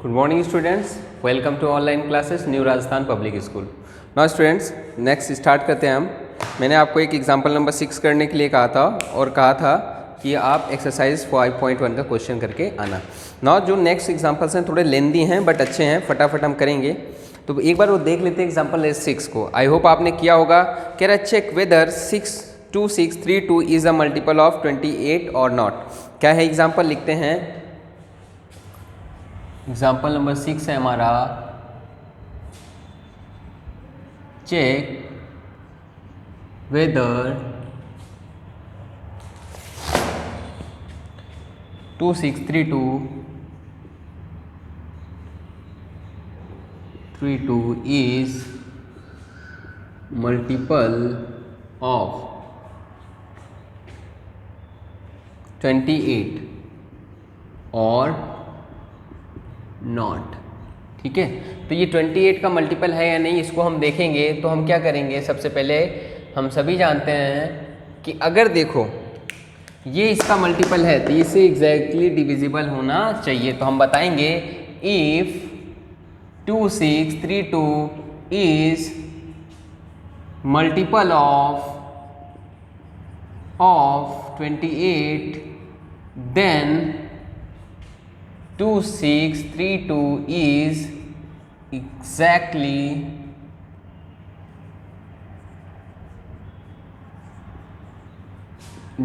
Good morning students, welcome to online classes new Rajasthan public school. Now students next start करते हैं हम। मैंने आपको एक एग्जांपल नंबर 6 करने के लिए कहा था और कहा था कि आप एक्सरसाइज 5.1 का क्वेश्चन करके आना। नाउ जो नेक्स्ट एग्जांपल्स हैं थोड़े लेंदी हैं बट अच्छे हैं, फटाफट हम करेंगे। तो एक बार वो देख लेते हैं एग्जाम्पल 6 को। आई होप आपने किया होगा। कह रहा है check whether 62632 is a multiple of 28 और नॉट। क्या है एग्जाम्पल, लिखते हैं। एग्जाम्पल नंबर 6 है हमारा, check whether 2632 is multiple of 28 और नॉट। ठीक है, तो ये 28 का मल्टीपल है या नहीं इसको हम देखेंगे। तो हम क्या करेंगे, सबसे पहले हम सभी जानते हैं कि अगर देखो ये इसका मल्टीपल है तो इससे एग्जैक्टली डिविजिबल होना चाहिए। तो हम बताएंगे if 2632 is multiple of 28 then 2632 is exactly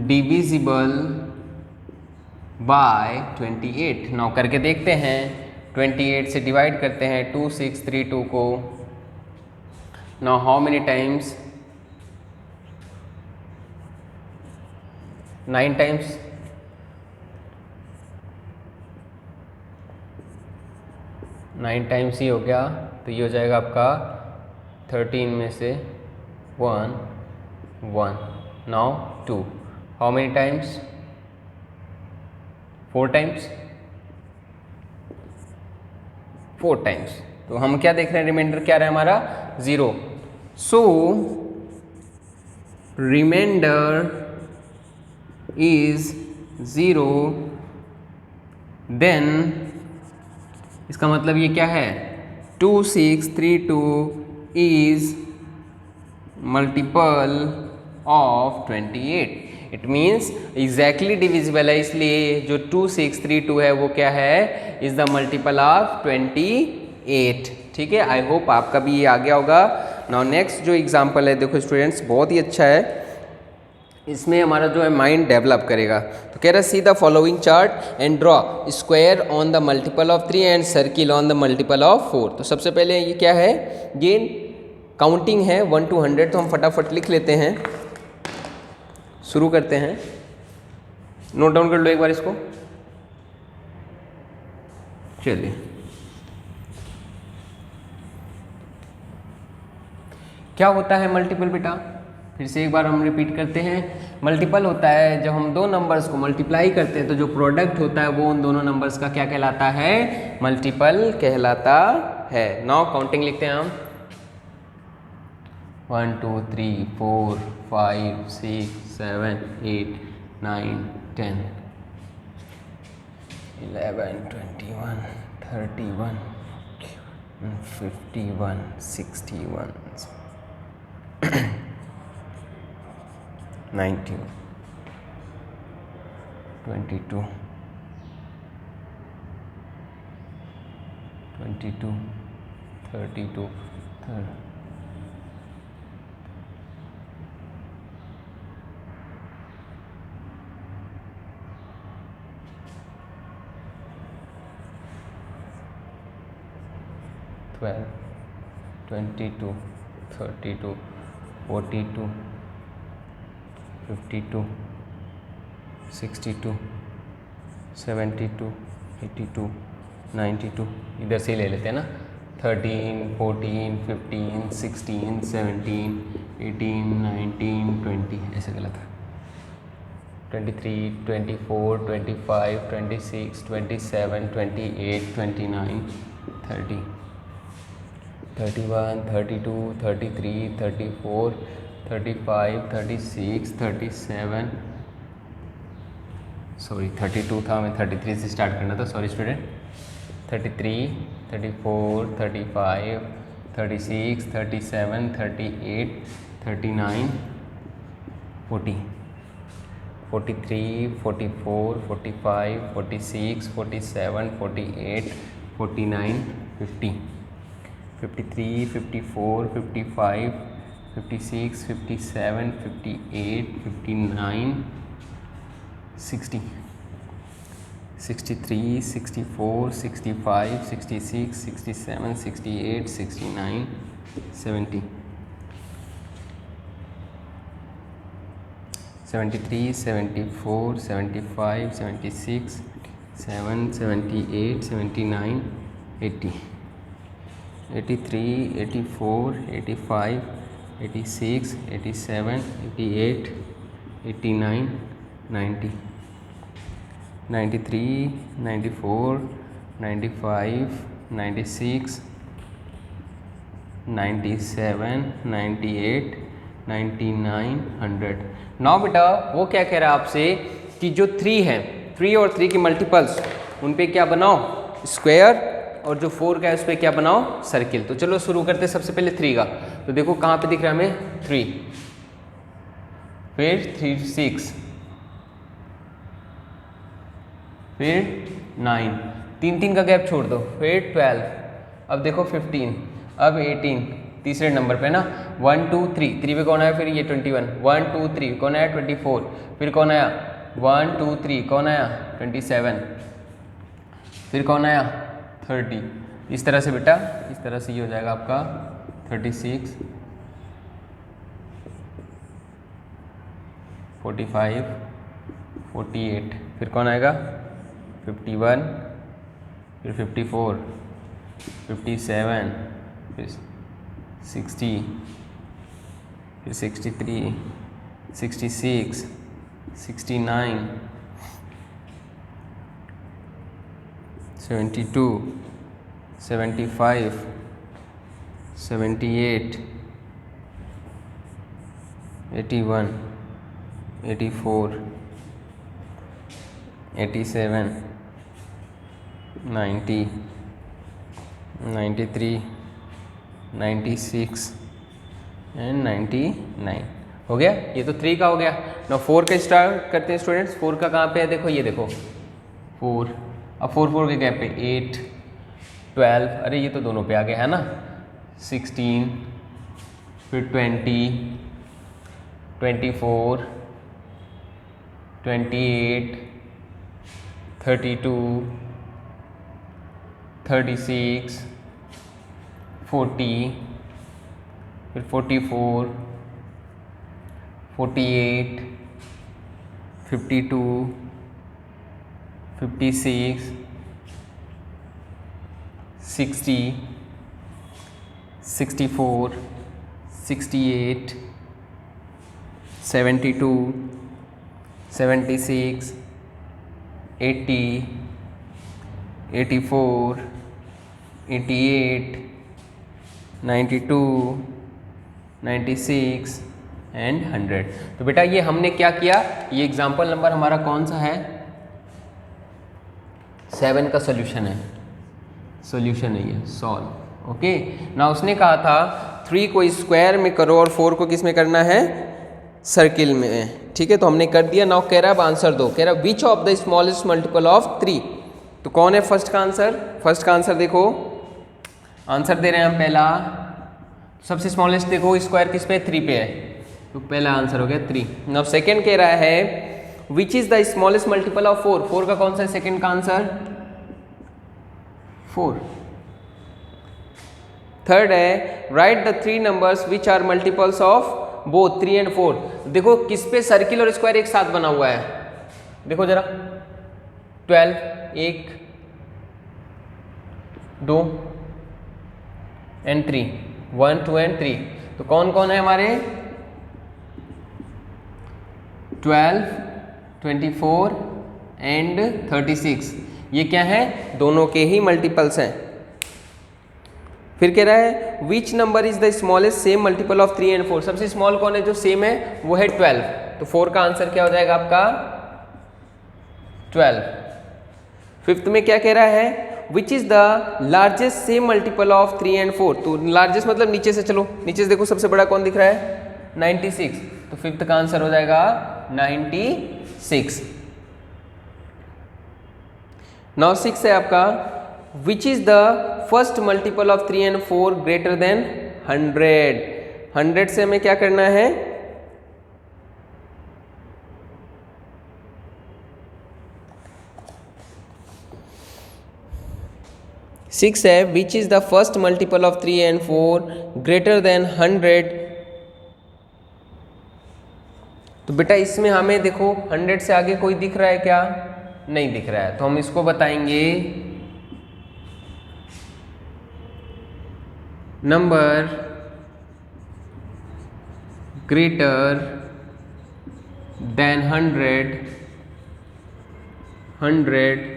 divisible by 28। Now करके देखते हैं। 28 से डिवाइड करते हैं 2632 को। Now how many times, 9 times. 9 times ही हो गया, तो ये हो जाएगा आपका 13 में से 1 1। Now 2 how many times, 4 times. 4 times. तो हम क्या देख रहे हैं, रिमाइंडर क्या रहा है हमारा 0। सो रिमाइंडर इज 0। देन इसका मतलब ये क्या है, 2632 is multiple of 28। It means exactly divisible है, इसलिए जो 2632 है वो क्या है, इज द मल्टीपल ऑफ 28। ठीक है, आई होप आपका भी ये आ गया होगा। नाउ नेक्स्ट जो एग्जाम्पल है, देखो स्टूडेंट्स बहुत ही अच्छा है, इसमें हमारा जो है माइंड डेवलप करेगा। तो कह रहा है see the following chart and draw square on the multiple of 3 and circle on the multiple of 4। तो सबसे पहले ये क्या है, ये काउंटिंग है 1 to 100। तो हम फटाफट लिख लेते हैं, शुरू करते हैं। नोट डाउन कर लो एक बार इसको। चलिए, क्या होता है मल्टीपल बेटा, फिर से एक बार हम रिपीट करते हैं। मल्टीपल होता है जब हम दो नंबर्स को मल्टीप्लाई करते हैं तो जो प्रोडक्ट होता है वो उन दोनों नंबर्स का क्या कहलाता है, मल्टीपल कहलाता है। नाउ काउंटिंग लिखते हैं हम, 1 2 3 4 5 6 7 8 9 10 11 21 31 51 61 19 22 22 32 12 22 32 42 52 62 72 82 92। इधर से ही ले लेते हैं ना, 13 14 15 16 17 18 19 20, ऐसे गलत है। 23 24 25 26 27 28 29 30 31 32 33 34 35 36 37 सॉरी 32 था, हमें 33 से स्टार्ट करना था, सॉरी स्टूडेंट। 33, 34, 35, 36, 37, 38, 39, 40, 43, 44, 45, 46, 47, 48, 49, 50, 53, 54, 55, 56, 57, 58, 59, 60, 63, 64, 65, 66, 67, 68, 69, 70, 73, 74, 75, 76, 7, 78, 79, 80, 83, 84, 85, 86, 87, 88, 89, 90, 93, 94, 95, 96, 97, 98, 99, 100। नाउ बेटा वो क्या कह रहा है आपसे कि जो 3 है, 3 और 3 के मल्टीपल्स उन पे क्या बनाओ, स्क्वायर, और जो 4 का है उस पर क्या बनाओ, सर्किल। तो चलो शुरू करते हैं सबसे पहले 3 का। तो देखो कहाँ पे दिख रहा है हमें 3, फिर 3 6, फिर 9, 3 3 का गैप छोड़ दो, फिर 12, अब देखो 15, अब 18 तीसरे नंबर पे ना, 1 2 3, 3 पे कौन आया, फिर ये 21, 1 2 3 कौन आया 24, फिर कौन आया 1 2 3 कौन आया 27, फिर कौन आया 30। इस तरह से बेटा, इस तरह से ये हो जाएगा आपका 36, 45, 48, फिर कौन आएगा 51, फिर 54, 57, फिर 60, फिर 63, 66, 69, 72, 75, 78, 81, 84, 87, 90, 93, 96 एंड 99। हो गया, ये तो 3 का हो गया। ना 4 का स्टार्ट करते हैं स्टूडेंट्स। 4 का कहाँ पे है, देखो ये देखो 4, अब 4 4 के गैप पे 8, 12, अरे ये तो दोनों पे आ गया है ना, 16, फिर 20, 24, 28, 32, 36, 40, फिर 44, 48, 52, 56, 60, 64, 68, 72, 76, 80, 84, 88, 92, 96 एंड 100। तो बेटा ये हमने क्या किया, ये एग्जाम्पल नंबर हमारा कौन सा है, 7 का सोल्यूशन है, सोल्यूशन है ये, सॉल्व। ओके ना, उसने कहा था 3 को स्क्वायर में करो और 4 को किस में करना है, सर्किल में। ठीक है, तो हमने कर दिया। नाउ कह रहा है अब आंसर दो, कह रहा है which of the smallest multiple of 3। तो कौन है फर्स्ट का आंसर, फर्स्ट का आंसर देखो, आंसर दे रहे हैं हम पहला, सबसे स्मॉलेस्ट देखो स्क्वायर किस पे 3 पे है, तो पहला आंसर हो गया 3। नाउ सेकंड कह रहा है which is the smallest multiple of 4, 4 का कौन सा है सेकंड का आंसर 4। थर्ड है right the 3 numbers which are multiples of both 3 and 4। देखो किस पे सर्किल और स्क्वायर एक साथ बना हुआ है, देखो जरा 12, 1, 2 एंड 3, 1 2 एंड 3। तो कौन कौन है हमारे 12, 24 एंड 36, ये क्या है, दोनों के ही मल्टीपल्स हैं। फिर कह रहा है which number is the smallest same multiple of 3 and 4, सबसे स्मॉल कौन है जो सेम है, वो है 12। तो 4 का आंसर क्या हो जाएगा आपका 12। फिफ्थ में क्या कह रहा है which is the largest same multiple of 3 and 4। तो लार्जेस्ट मतलब नीचे से चलो, नीचे से देखो सबसे बड़ा कौन दिख रहा है 96, तो फिफ्थ का आंसर हो जाएगा 96। नाउ 6 है आपका, विच is the first multiple of 3 and 4 greater than 100। 100 से हमें क्या करना है, सिक्स है, which is the first multiple of 3 and 4 greater than 100। तो बेटा इसमें हमें देखो 100 से आगे कोई दिख रहा है क्या, नहीं दिख रहा है, तो हम इसको बताएंगे number greater than 100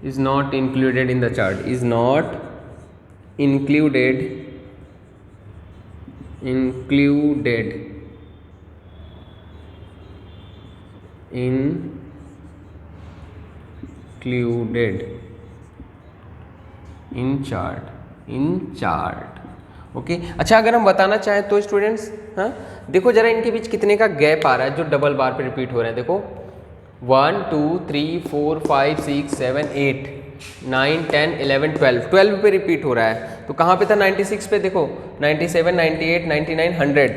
is not included in the chart, is not included included in chart okay. अच्छा अगर हम बताना चाहें तो स्टूडेंट्स, हाँ देखो जरा इनके बीच कितने का गैप आ रहा है जो डबल बार पे रिपीट हो रहे हैं। देखो 1 2 3 4 5 6 7 8 9 10 11 12 12 पे रिपीट हो रहा है। तो कहाँ पे था 96 पे, देखो 97 98 99 100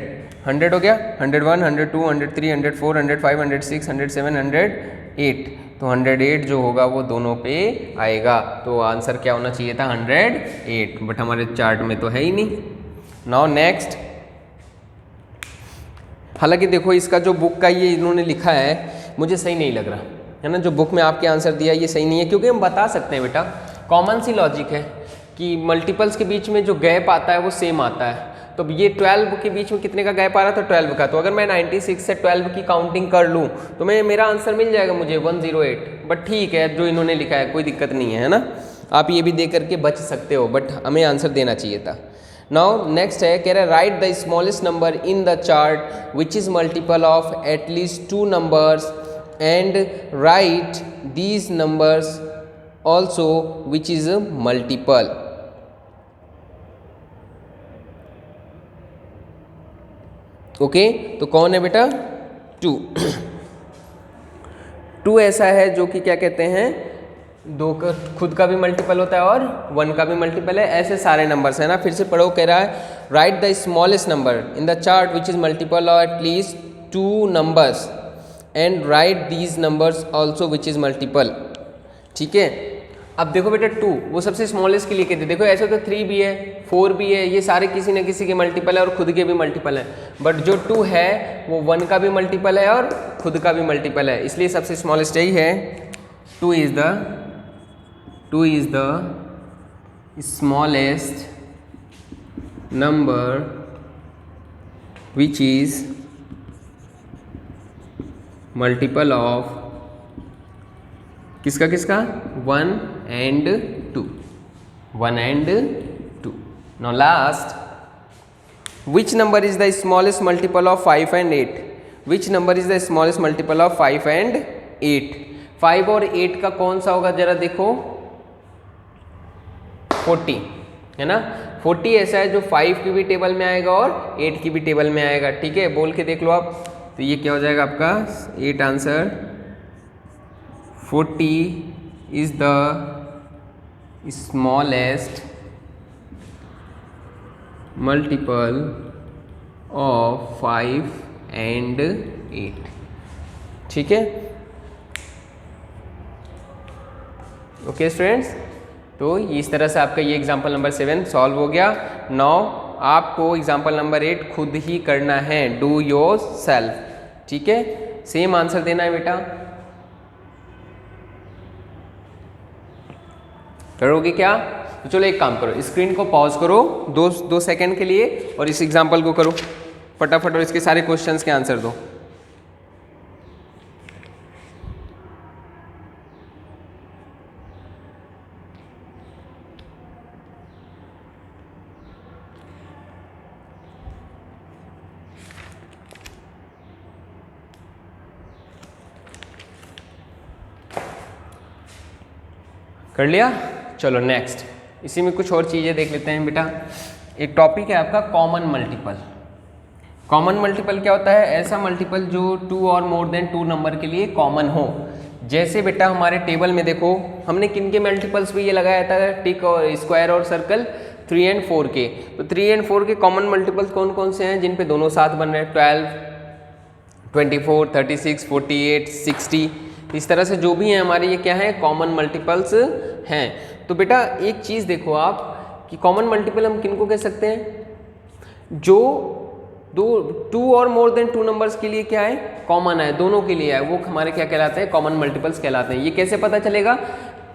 100 हो गया, 101 102 103 104 105 106 107 108। तो 108 जो होगा वो दोनों पे आएगा, तो आंसर क्या होना चाहिए था 108, बट हमारे चार्ट में तो है ही नहीं। नाउ नेक्स्ट, हालांकि देखो इसका जो बुक का ये इन्होंने लिखा है मुझे सही नहीं लग रहा है ना, जो बुक में आपके आंसर दिया है ये सही नहीं है, क्योंकि हम बता सकते हैं बेटा कॉमन सी लॉजिक है कि मल्टीपल्स के बीच में जो गैप आता है वो सेम आता है। तो ये 12 के बीच में कितने का गैप आ रहा था 12 का, तो अगर मैं 96 से 12 की काउंटिंग कर लूँ तो मैं मेरा आंसर मिल जाएगा मुझे 108। बट ठीक है जो इन्होंने लिखा है कोई दिक्कत नहीं है ना, आप ये भी दे करके बच सकते हो, बट हमें आंसर देना चाहिए था। नाउ नेक्स्ट है, कह रहा है right the smallest number in the chart which is multiple of at least 2 numbers and write these numbers also which is a multiple। Okay तो कौन है बेटा 2। 2 ऐसा है जो कि क्या कहते हैं 2 का खुद का भी मल्टीपल होता है और 1 का भी मल्टीपल है, ऐसे सारे नंबर्स है ना। फिर से पढ़ो, कह रहा है right the smallest number in the chart which is multiple of at least 2 numbers and right these numbers also which is multiple. ठीक है, अब देखो बेटा 2 वो सबसे स्मॉलेस्ट के लिए कहते, देखो ऐसे तो 3 भी है 4 भी है, ये सारे किसी न किसी के मल्टीपल है और खुद के भी मल्टीपल है, बट जो 2 है वो 1 का भी मल्टीपल है और खुद का भी मल्टीपल है, इसलिए सबसे स्मॉलेस्ट यही है। 2 is the smallest number which is multiple of किसका 1 and 2। 1 and 2। Now last, which number is the smallest multiple of 5 and 8। Which number is the smallest multiple of 5 and 8। 5 और 8 का कौन सा होगा जरा देखो, 40 है ना। 40 ऐसा है जो 5 की भी टेबल में आएगा और 8 की भी टेबल में आएगा। ठीक है, बोल के देख लो आप, तो ये क्या हो जाएगा आपका 8 answer. 40 is the smallest multiple of 5 and 8। ठीक है, ओके स्टूडेंट्स, तो इस तरह से आपका ये एग्जाम्पल नंबर 7 सॉल्व हो गया। नाउ आपको एग्जाम्पल नंबर 8 खुद ही करना है, डू योर सेल्फ। ठीक है, सेम आंसर देना है बेटा, करोगे क्या? तो चलो एक काम करो, स्क्रीन को पॉज करो 2 सेकंड के लिए और इस एग्जाम्पल को करो फटाफट और इसके सारे क्वेश्चंस के आंसर दो। कर लिया? चलो नेक्स्ट, इसी में कुछ और चीज़ें देख लेते हैं बेटा। एक टॉपिक है आपका कॉमन मल्टीपल। कॉमन मल्टीपल क्या होता है? ऐसा मल्टीपल जो 2 और मोर देन 2 नंबर के लिए कॉमन हो। जैसे बेटा हमारे टेबल में देखो हमने किन के मल्टीपल्स भी ये लगाया था, टिक और स्क्वायर और सर्कल, 3 एंड 4 के। तो 3 एंड 4 के कॉमन मल्टीपल्स कौन कौन से हैं जिन पे दोनों साथ बन रहे हैं? 12, 24, 36, 48, 60। इस तरह से जो भी हैं हमारे ये क्या है? कॉमन मल्टीपल्स हैं। तो बेटा एक चीज़ देखो आप कि कॉमन मल्टीपल हम किनको कह सकते हैं? जो 2 और मोर देन 2 नंबर्स के लिए क्या है? कॉमन है, दोनों के लिए है, वो हमारे क्या कहलाते हैं? कॉमन मल्टीपल्स कहलाते हैं। ये कैसे पता चलेगा?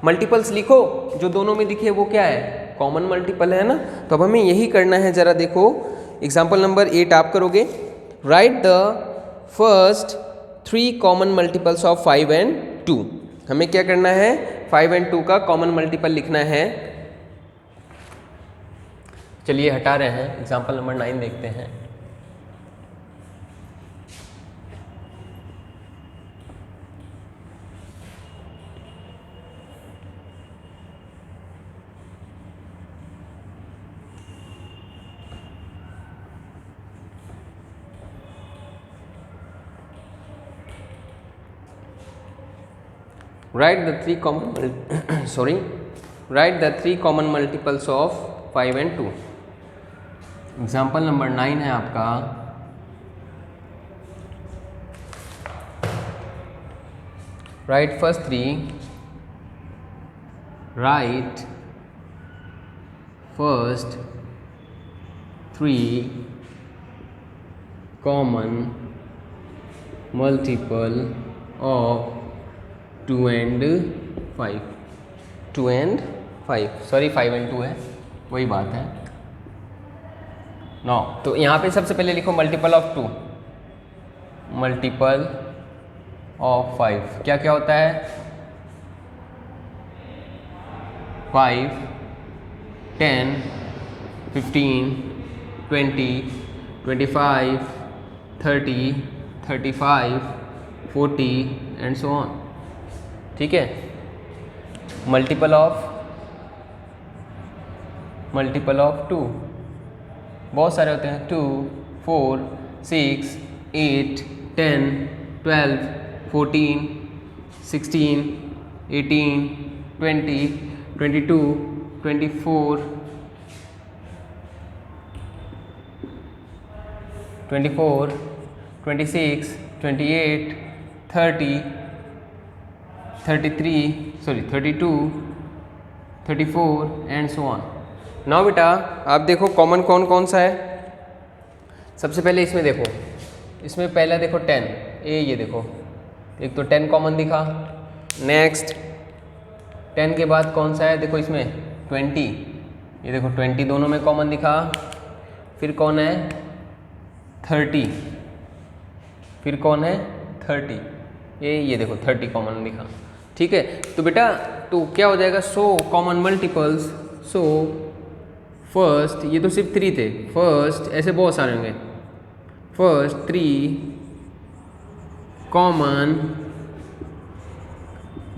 मल्टीपल्स लिखो, जो दोनों में दिखे वो क्या है? कॉमन मल्टीपल है ना। तो अब हमें यही करना है। जरा देखो एग्जाम्पल नंबर 8 आप करोगे, right the first 3 common multiples of 5 and 2। हमें क्या करना है? 5 एंड 2 का कॉमन मल्टीपल लिखना है। चलिए हटा रहे हैं, एग्जाम्पल नंबर 9 देखते हैं। Write the 3 common multiples of 5 and 2. Example number 9 है आपका, write first 3 common multiple of 2 and 5। 2 and 5, sorry 5 and 2 है, वही बात है। नो, तो यहाँ पे सबसे पहले लिखो मल्टीपल ऑफ 2, मल्टीपल ऑफ 5 क्या क्या होता है? 5, 10, 15, 20, 25, 30, 35, 40 एंड सो ऑन। ठीक है। मल्टीपल ऑफ 2 बहुत सारे होते हैं, 2, 4, 6, 8, 10, 12, 14, 16, 18, 20, 22, 24, 26, 28, 30, 32, 34 एंड सो ऑन। नाउ बेटा आप देखो कॉमन कौन कौन सा है। सबसे पहले इसमें देखो, इसमें पहला देखो 10, ये देखो एक तो 10 कॉमन दिखा। नेक्स्ट 10 के बाद कौन सा है? देखो इसमें 20, ये देखो 20 दोनों में कॉमन दिखा। फिर कौन है? 30, फिर कौन है? 30, ये देखो 30 कॉमन दिखा। ठीक है। तो बेटा तो क्या हो जाएगा? So common multiples, so first, ये तो सिर्फ 3 थे, फर्स्ट ऐसे बहुत सारे होंगे, first 3 common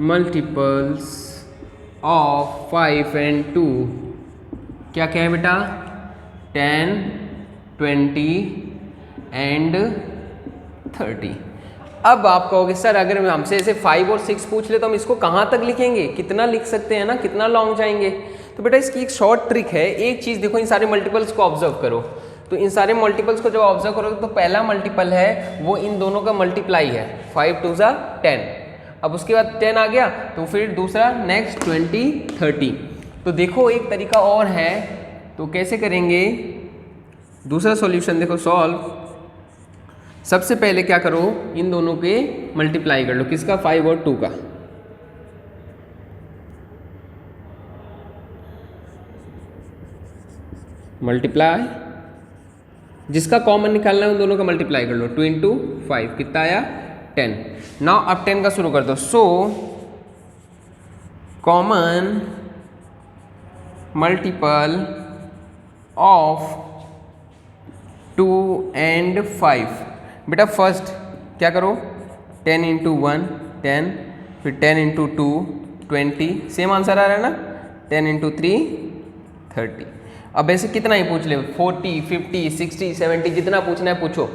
multiples of 5 and 2 क्या क्या है बेटा? 10, 20 एंड 30। अब आप कहोगे सर अगर हमसे ऐसे 5 और 6 पूछ ले तो हम इसको कहाँ तक लिखेंगे? कितना लिख सकते हैं ना, कितना लॉन्ग जाएंगे? तो बेटा इसकी एक शॉर्ट ट्रिक है। एक चीज़ देखो, इन सारे मल्टीपल्स को ऑब्जर्व करो। तो इन सारे मल्टीपल्स को जब ऑब्जर्व करोगे तो पहला मल्टीपल है वो इन दोनों का मल्टीप्लाई है, 5 2 10। अब उसके बाद 10 आ गया तो फिर दूसरा नेक्स्ट 20, 30। तो देखो एक तरीका और है, तो कैसे करेंगे? दूसरा सॉल्यूशन देखो, सॉल्व। सबसे पहले क्या करो? इन दोनों के मल्टीप्लाई कर लो। किसका? 5 और 2 का। मल्टीप्लाई, जिसका कॉमन निकालना है उन दोनों का मल्टीप्लाई कर लो। 2 इंटू 5 कितना आया? 10। नाउ अब 10 का शुरू कर दो। So common multiple of 2 and 5। बेटा फर्स्ट क्या करो? 10 इंटू 1 10, फिर 10 इंटू 2 20, सेम आंसर आ रहा है ना? 10 इंटू 3 30। अब ऐसे कितना ही पूछ ले, 40 50 60 70 जितना पूछना है पूछो।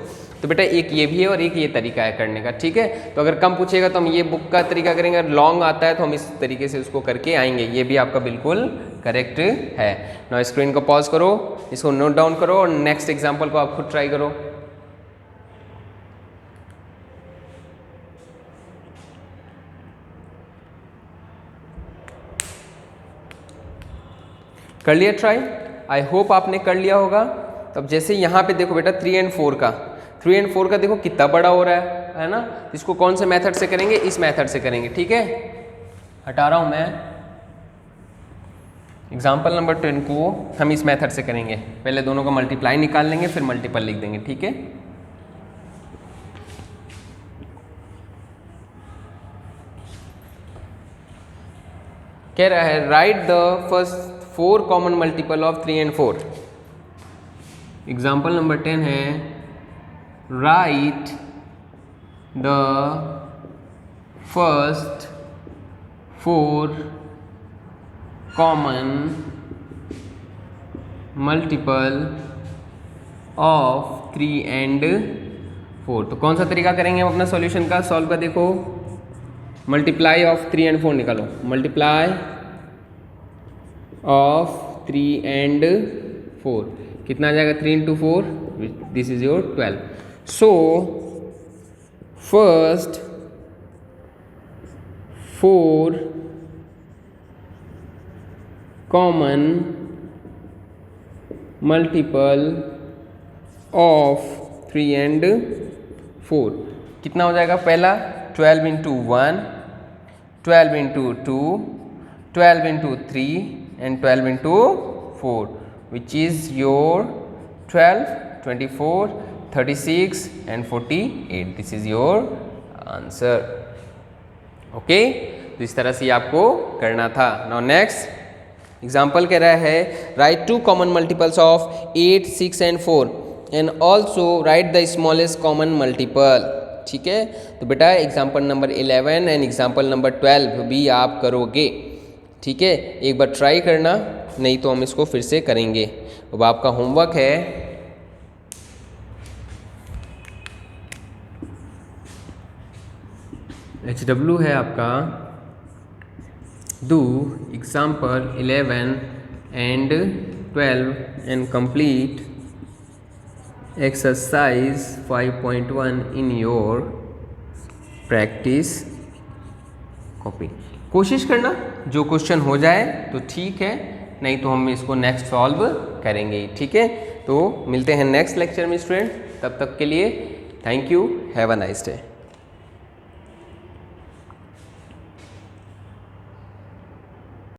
तो बेटा एक ये भी है और एक ये तरीका है करने का, ठीक है। तो अगर कम पूछेगा तो हम ये बुक का तरीका करेंगे, अगर लॉन्ग आता है तो हम इस तरीके से उसको करके आएंगे। ये भी आपका बिल्कुल करेक्ट है। नाउ स्क्रीन को पॉज करो, इसको नोट डाउन करो और नेक्स्ट एग्जाम्पल को आप खुद ट्राई करो। कर लिया ट्राई? आई होप आपने कर लिया होगा। तब जैसे यहाँ पे देखो बेटा 3 and 4 का, 3 and 4 का देखो कितना बड़ा हो रहा है ना। इसको कौन से मेथड से करेंगे? इस मेथड से करेंगे, ठीक है। हटा रहा हूँ मैं, एग्जाम्पल नंबर 10 को हम इस मेथड से करेंगे। पहले दोनों का मल्टीप्लाई निकाल लेंगे, फिर मल्टीपल लिख देंगे, ठीक है। कह रहा है right the first 4 common multiple of 3 and 4। Example number 10 है right the first 4 common multiple of 3 and 4। तो कौन सा तरीका करेंगे हम अपना सॉल्यूशन का सॉल्व का? देखो मल्टीप्लाई ऑफ 3 and 4 निकालो। मल्टीप्लाई ऑफ 3 and 4 कितना आ जाएगा? 3 into 4, this is your 12। So first 4 common multiple of 3 and 4 कितना हो जाएगा? पहला 12 into 1, 12 into 2, 12 into 3 and 12 into 4, which is your 12, 24, 36 and 48. This is your answer. Okay? तो इस तरह से आपको करना था। Now next एग्जाम्पल कह रहा है right 2 common multiples of 8, 6 and 4 and also write the smallest common multiple। ठीक है, तो बेटा example number 11 and example number 12 भी आप करोगे, ठीक है। एक बार ट्राई करना, नहीं तो हम इसको फिर से करेंगे। अब आपका होमवर्क है HW है आपका, do example 11 and 12 and complete exercise 5.1 in your practice copy। कोशिश करना जो क्वेश्चन हो जाए तो ठीक है, नहीं तो हम इसको नेक्स्ट सॉल्व करेंगे, ठीक है। तो मिलते हैं नेक्स्ट लेक्चर में स्टूडेंट, तब तक के लिए thank you, have a nice day.